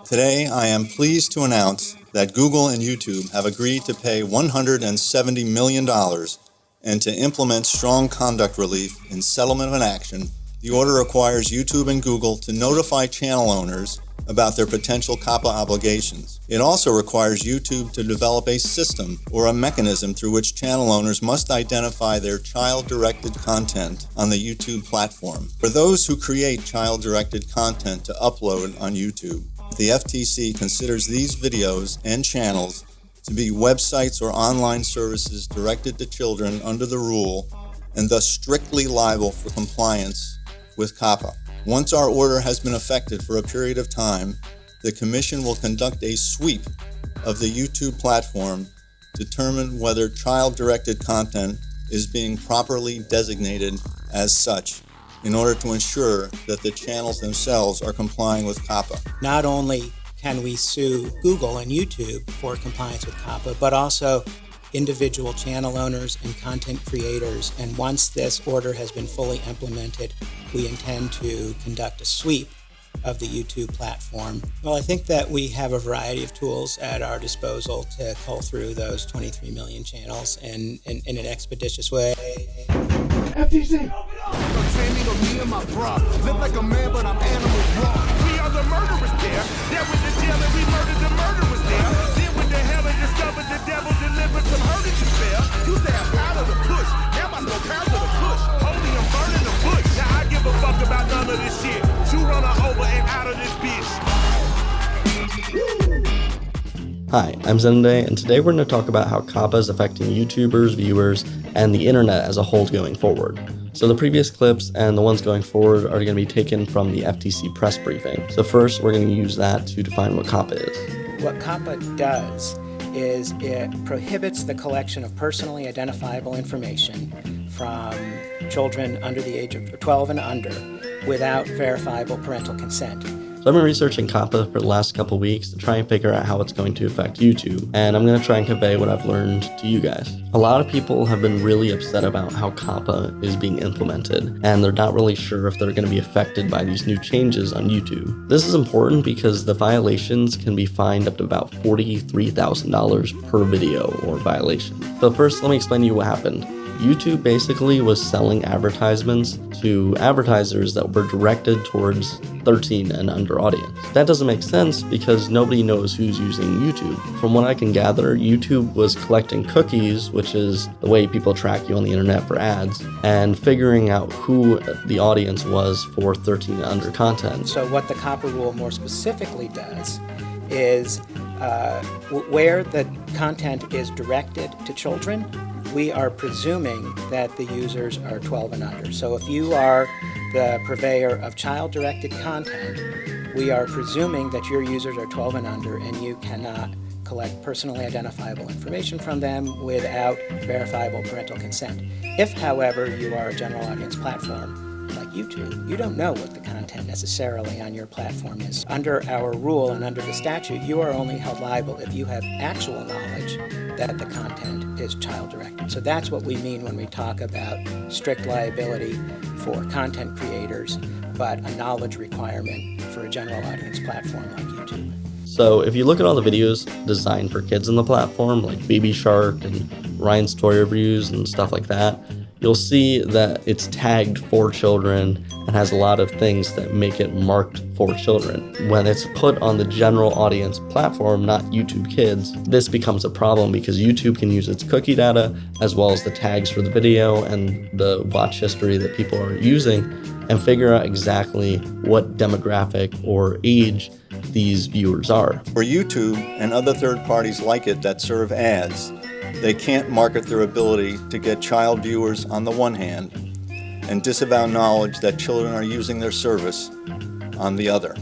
Today, I am pleased to announce that Google and YouTube have agreed to pay $170 million and to implement strong conduct relief in settlement of an action. The order requires YouTube and Google to notify channel owners about their potential COPPA obligations. It also requires YouTube to develop a system or a mechanism through which channel owners must identify their child-directed content on the YouTube platform. For those who create child-directed content to upload on YouTube, the FTC considers these videos and channels to be websites or online services directed to children under the rule and thus strictly liable for compliance with COPPA. Once our order has been effected for a period of time, the Commission will conduct a sweep of the YouTube platform to determine whether child-directed content is being properly designated as such in order to ensure that the channels themselves are complying with COPPA. Not only can we sue Google and YouTube for compliance with COPPA, but also individual channel owners and content creators. And once this order has been fully implemented, we intend to conduct a sweep of the YouTube platform. Well, I think that we have a variety of tools at our disposal to cull through those 23 million channels in an expeditious way. FTC! Me and my bra. Live like a man, but I'm animal raw. We are the murderers there. There with the jail and we murdered the murderers there. Then with the hell and discovered the devil delivered some hurt and despair. Used to have powder to push. Now I smoke powder to push. Holy, I'm burning the bush. Now I give a fuck about none of this shit. You run her over and out of this bitch. Hi, I'm Zenday, and today we're going to talk about how COPPA is affecting YouTubers, viewers, and the internet as a whole going forward. So the previous clips and the ones going forward are going to be taken from the FTC press briefing. So first, we're going to use that to define what COPPA is. What COPPA does is it prohibits the collection of personally identifiable information from children under the age of 12 and under without verifiable parental consent. So I've been researching COPPA for the last couple weeks to try and figure out how it's going to affect YouTube, and I'm going to try and convey what I've learned to you guys. A lot of people have been really upset about how COPPA is being implemented, and they're not really sure if they're going to be affected by these new changes on YouTube. This is important because the violations can be fined up to about $43,000 per video or violation. So first, let me explain to you what happened. YouTube basically was selling advertisements to advertisers that were directed towards 13 and under audience. That doesn't make sense because nobody knows who's using YouTube. From what I can gather, YouTube was collecting cookies, which is the way people track you on the internet for ads, and figuring out who the audience was for 13 and under content. So what the COPPA rule more specifically does is where the content is directed to children, we are presuming that the users are 12 and under. So if you are the purveyor of child-directed content, we are presuming that your users are 12 and under and you cannot collect personally identifiable information from them without verifiable parental consent. If, however, you are a general audience platform like YouTube, you don't know what the content necessarily on your platform is. Under our rule and under the statute, you are only held liable if you have actual knowledge that the content is child-directed. So that's what we mean when we talk about strict liability for content creators, but a knowledge requirement for a general audience platform like YouTube. So if you look at all the videos designed for kids on the platform, like Baby Shark and Ryan's Toy Reviews and stuff like that, you'll see that it's tagged for children and has a lot of things that make it marked for children. When it's put on the general audience platform, not YouTube Kids, this becomes a problem because YouTube can use its cookie data as well as the tags for the video and the watch history that people are using and figure out exactly what demographic or age these viewers are. For YouTube and other third parties like it that serve ads, they can't market their ability to get child viewers on the one hand and disavow knowledge that children are using their service on the other.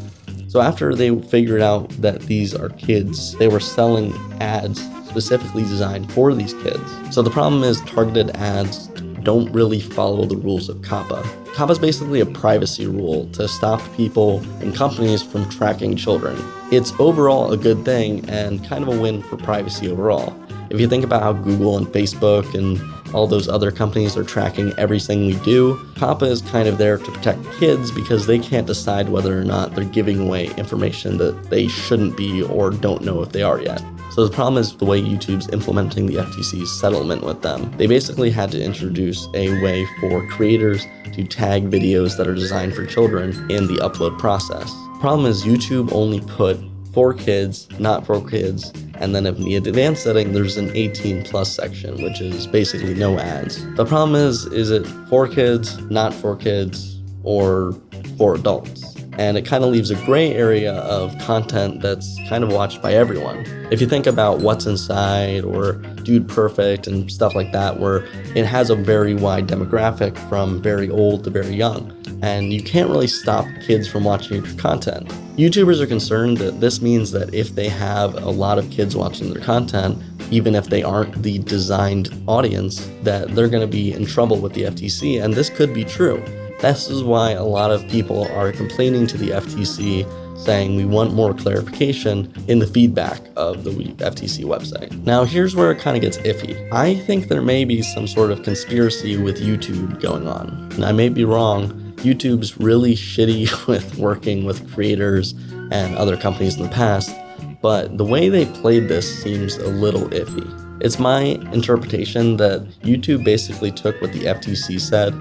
So after they figured out that these are kids, they were selling ads specifically designed for these kids. So the problem is targeted ads don't really follow the rules of COPPA. COPPA is basically a privacy rule to stop people and companies from tracking children. It's overall a good thing and kind of a win for privacy overall. If you think about how Google and Facebook and all those other companies are tracking everything we do. COPPA is kind of there to protect kids because they can't decide whether or not they're giving away information that they shouldn't be or don't know if they are yet. So the problem is the way YouTube's implementing the FTC's settlement with them. They basically had to introduce a way for creators to tag videos that are designed for children in the upload process. The problem is YouTube only put for kids, not for kids, and then in the advanced setting, there's an 18 plus section, which is basically no ads. The problem is it for kids, not for kids, or for adults? And it kind of leaves a gray area of content that's kind of watched by everyone. If you think about What's Inside or Dude Perfect and stuff like that, where it has a very wide demographic from very old to very young, and you can't really stop kids from watching your content. YouTubers are concerned that this means that if they have a lot of kids watching their content, even if they aren't the designed audience, that they're going to be in trouble with the FTC, and this could be true. This is why a lot of people are complaining to the FTC, saying we want more clarification in the feedback of the FTC website. Now, here's where it kind of gets iffy. I think there may be some sort of conspiracy with YouTube going on. And I may be wrong. YouTube's really shitty with working with creators and other companies in the past, but the way they played this seems a little iffy. It's my interpretation that YouTube basically took what the FTC said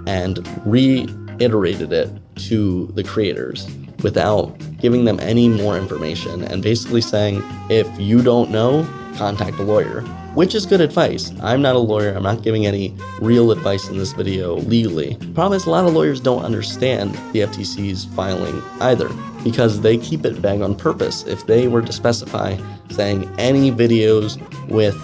and reiterated it to the creators without giving them any more information and basically saying, if you don't know, contact a lawyer, which is good advice. I'm not a lawyer. I'm not giving any real advice in this video legally. Problem is, a lot of lawyers don't understand the FTC's filing either because they keep it vague on purpose. If they were to specify saying any videos with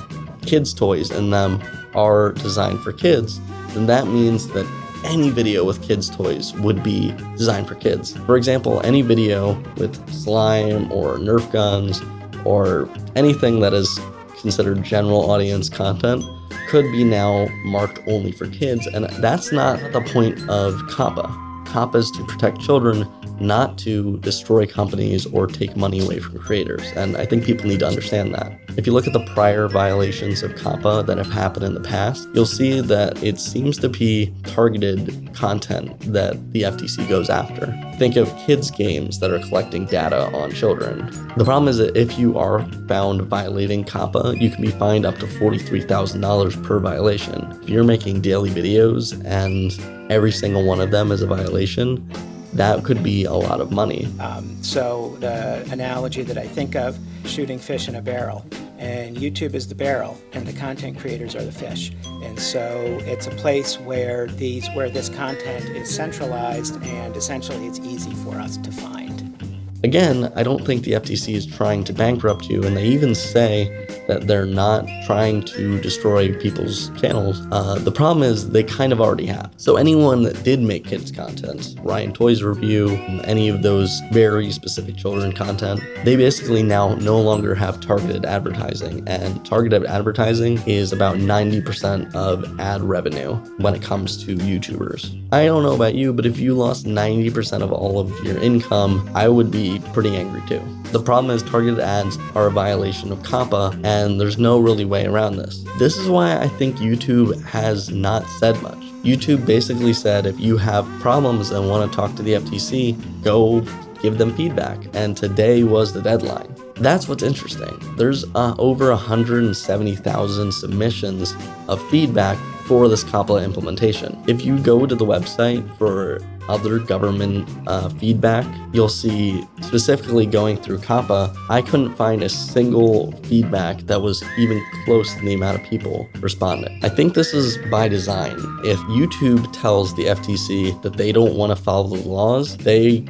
kids' toys in them are designed for kids, then that means that any video with kids' toys would be designed for kids. For example, any video with slime or Nerf guns or anything that is considered general audience content could be now marked only for kids, and that's not the point of COPPA. COPPA is to protect children, not to destroy companies or take money away from creators, and I think people need to understand that. If you look at the prior violations of COPPA that have happened in the past, you'll see that it seems to be targeted content that the FTC goes after. Think of kids' games that are collecting data on children. The problem is that if you are found violating COPPA, you can be fined up to $43,000 per violation. If you're making daily videos and every single one of them is a violation, that could be a lot of money. So the analogy that I think of, shooting fish in a barrel, and YouTube is the barrel and the content creators are the fish. And so it's a place where this content is centralized and essentially it's easy for us to find. Again, I don't think the FTC is trying to bankrupt you, and they even say that they're not trying to destroy people's channels. The problem is they kind of already have. So anyone that did make kids content, Ryan Toys Review, any of those very specific children content, they basically now no longer have targeted advertising, and targeted advertising is about 90% of ad revenue when it comes to YouTubers. I don't know about you, but if you lost 90% of all of your income, I would be pretty angry too. The problem is targeted ads are a violation of COPPA, and there's no really way around this. This is why I think YouTube has not said much. YouTube basically said if you have problems and want to talk to the FTC, go give them feedback, and today was the deadline. That's what's interesting. There's over 170,000 submissions of feedback for this COPPA implementation. If you go to the website for other government feedback, you'll see specifically going through COPPA, I couldn't find a single feedback that was even close to the amount of people responding. I think this is by design. If YouTube tells the FTC that they don't want to follow the laws, they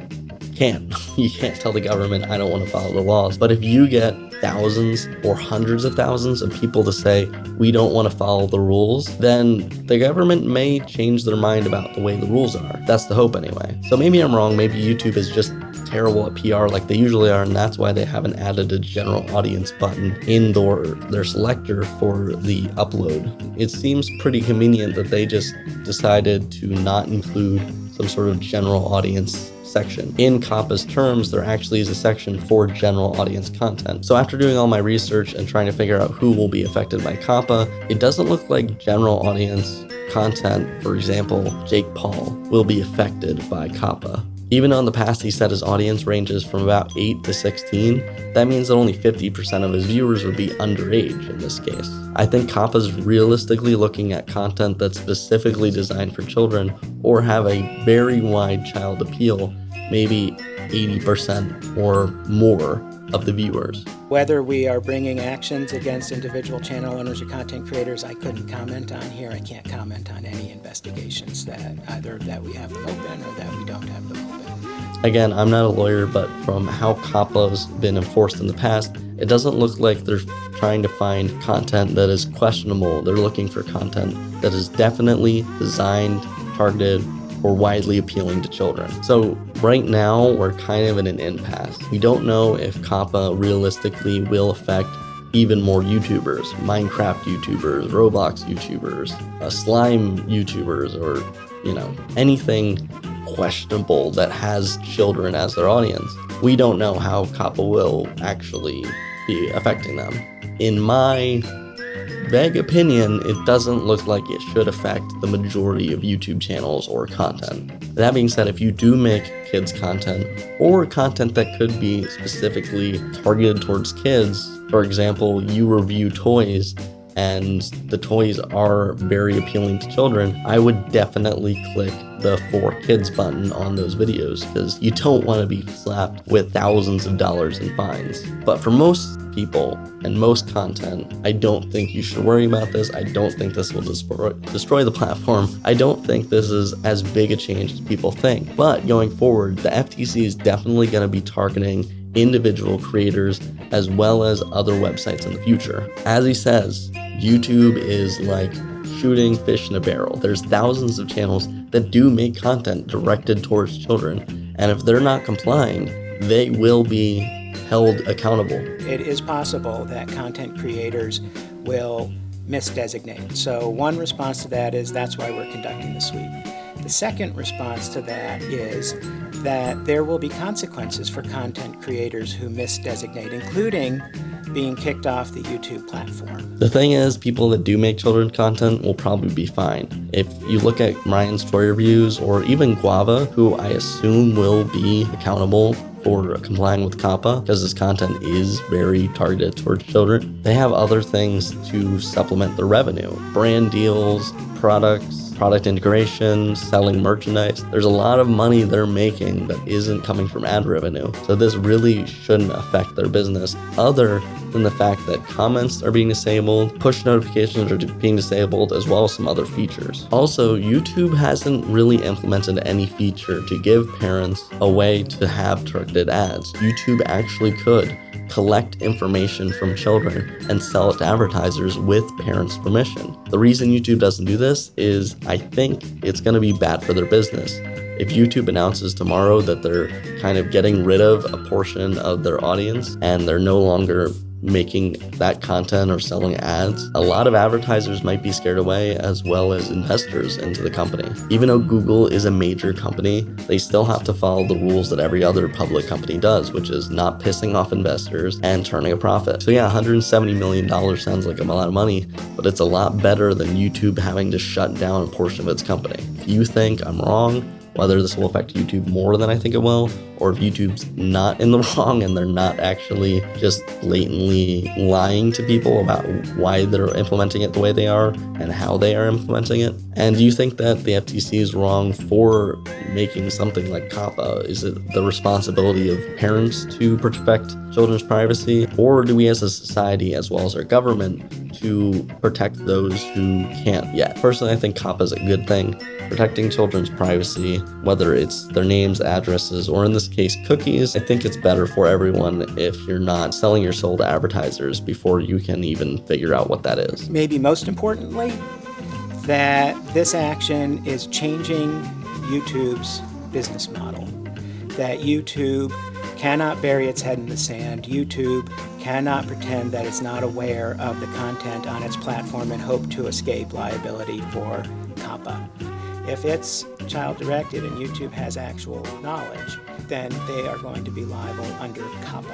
can't. You can't tell the government, I don't want to follow the laws. But if you get thousands or hundreds of thousands of people to say, we don't want to follow the rules, then the government may change their mind about the way the rules are. That's the hope anyway. So maybe I'm wrong. Maybe YouTube is just terrible at PR like they usually are, and that's why they haven't added a general audience button in their selector for the upload. It seems pretty convenient that they just decided to not include some sort of general audience section. In COPPA's terms, there actually is a section for general audience content. So after doing all my research and trying to figure out who will be affected by COPPA, it doesn't look like general audience content, for example, Jake Paul, will be affected by COPPA. Even though in the past he said his audience ranges from about 8 to 16, that means that only 50% of his viewers would be underage in this case. I think COPPA is realistically looking at content that's specifically designed for children or have a very wide child appeal, maybe 80% or more of the viewers. Whether we are bringing actions against individual channel owners or content creators, I couldn't comment on here. I can't comment on any investigations that either that we have them open or that we don't have them open. Again, I'm not a lawyer, but from how COPPA's been enforced in the past, it doesn't look like they're trying to find content that is questionable. They're looking for content that is definitely designed, targeted, or widely appealing to children. So right now, we're kind of in an impasse. We don't know if COPPA realistically will affect even more YouTubers, Minecraft YouTubers, Roblox YouTubers, slime YouTubers, or, anything questionable that has children as their audience. We don't know how COPPA will actually be affecting them. In my vague opinion, it doesn't look like it should affect the majority of YouTube channels or content. That being said, if you do make kids content or content that could be specifically targeted towards kids, for example, you review toys and the toys are very appealing to children, I would definitely click the For Kids button on those videos because you don't want to be slapped with thousands of dollars in fines. But for most people and most content, I don't think you should worry about this. I don't think this will destroy the platform. I don't think this is as big a change as people think. But going forward, the FTC is definitely going to be targeting individual creators as well as other websites in the future. As he says, YouTube is like shooting fish in a barrel. There's thousands of channels that do make content directed towards children, and if they're not complying, they will be held accountable. It is possible that content creators will misdesignate. So one response to that is that's why we're conducting the sweep. The second response to that is that there will be consequences for content creators who misdesignate, including being kicked off the YouTube platform. The thing is, people that do make children content will probably be fine. If you look at Ryan's toy reviews or even Guava, who I assume will be accountable for complying with COPPA because this content is very targeted towards children, they have other things to supplement their revenue. Brand deals, product integration, selling merchandise. There's a lot of money they're making that isn't coming from ad revenue. So this really shouldn't affect their business other than the fact that comments are being disabled, push notifications are being disabled, as well as some other features. Also, YouTube hasn't really implemented any feature to give parents a way to have targeted ads. YouTube actually could collect information from children and sell it to advertisers with parents' permission. The reason YouTube doesn't do this is I think it's going to be bad for their business. If YouTube announces tomorrow that they're kind of getting rid of a portion of their audience and they're no longer making that content or selling ads, a lot of advertisers might be scared away as well as investors into the company. Even though Google is a major company, they still have to follow the rules that every other public company does, which is not pissing off investors and turning a profit. So yeah, $170 million sounds like a lot of money, but it's a lot better than YouTube having to shut down a portion of its company. If you think I'm wrong, whether this will affect YouTube more than I think it will, or if YouTube's not in the wrong and they're not actually just blatantly lying to people about why they're implementing it the way they are and how they are implementing it. And do you think that the FTC is wrong for making something like COPPA? Is it the responsibility of parents to protect children's privacy? Or do we as a society, as well as our government, to protect those who can't yet? Personally, I think COPPA is a good thing. Protecting children's privacy, whether it's their names, addresses, or in this case, cookies, I think it's better for everyone if you're not selling your soul to advertisers before you can even figure out what that is. Maybe most importantly, that this action is changing YouTube's business model. That YouTube cannot bury its head in the sand. YouTube cannot pretend that it's not aware of the content on its platform and hope to escape liability for COPPA. If it's child-directed and YouTube has actual knowledge, then they are going to be liable under COPPA.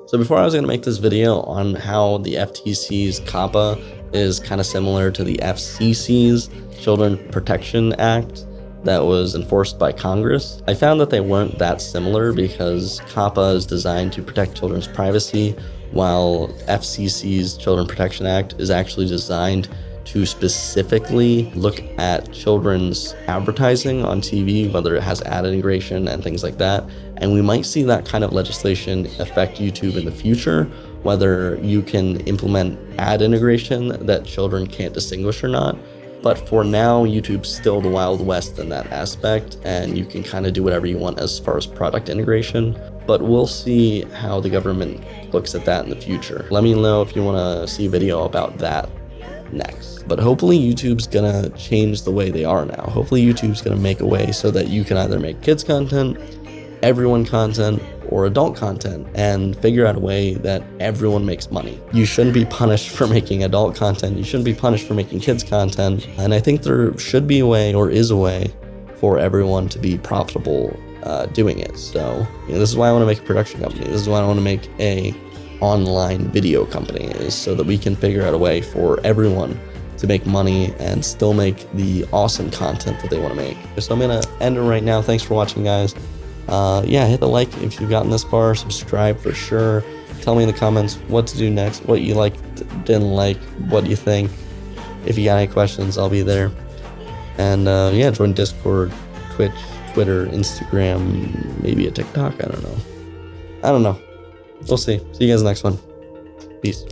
So before I was going to make this video on how the FTC's COPPA is kind of similar to the FCC's Children Protection Act that was enforced by Congress, I found that they weren't that similar because COPPA is designed to protect children's privacy, while FCC's Children Protection Act is actually designed to specifically look at children's advertising on TV, whether it has ad integration and things like that. And we might see that kind of legislation affect YouTube in the future, whether you can implement ad integration that children can't distinguish or not. But for now, YouTube's still the Wild West in that aspect, and you can kind of do whatever you want as far as product integration. But we'll see how the government looks at that in the future. Let me know if you want to see a video about that next. But hopefully YouTube's gonna change the way they are now. Hopefully YouTube's gonna make a way so that you can either make kids content, everyone content, or adult content, and figure out a way that everyone makes money. You shouldn't be punished for making adult content. You shouldn't be punished for making kids content. And I think there should be a way, or is a way, for everyone to be profitable doing it. So this is why I want to make a production company. This is why I want to make a online video company, is so that we can figure out a way for everyone to make money and still make the awesome content that they want to make. So I'm gonna end it right now. Thanks for watching, guys. Yeah, hit the like if you've gotten this far, subscribe for sure. Tell me in the comments what to do next, what you liked, didn't like, what do you think. If you got any questions, I'll be there. And yeah, join Discord, Twitch, Twitter, Instagram, maybe a TikTok, I don't know. We'll see. See you guys next one. Peace.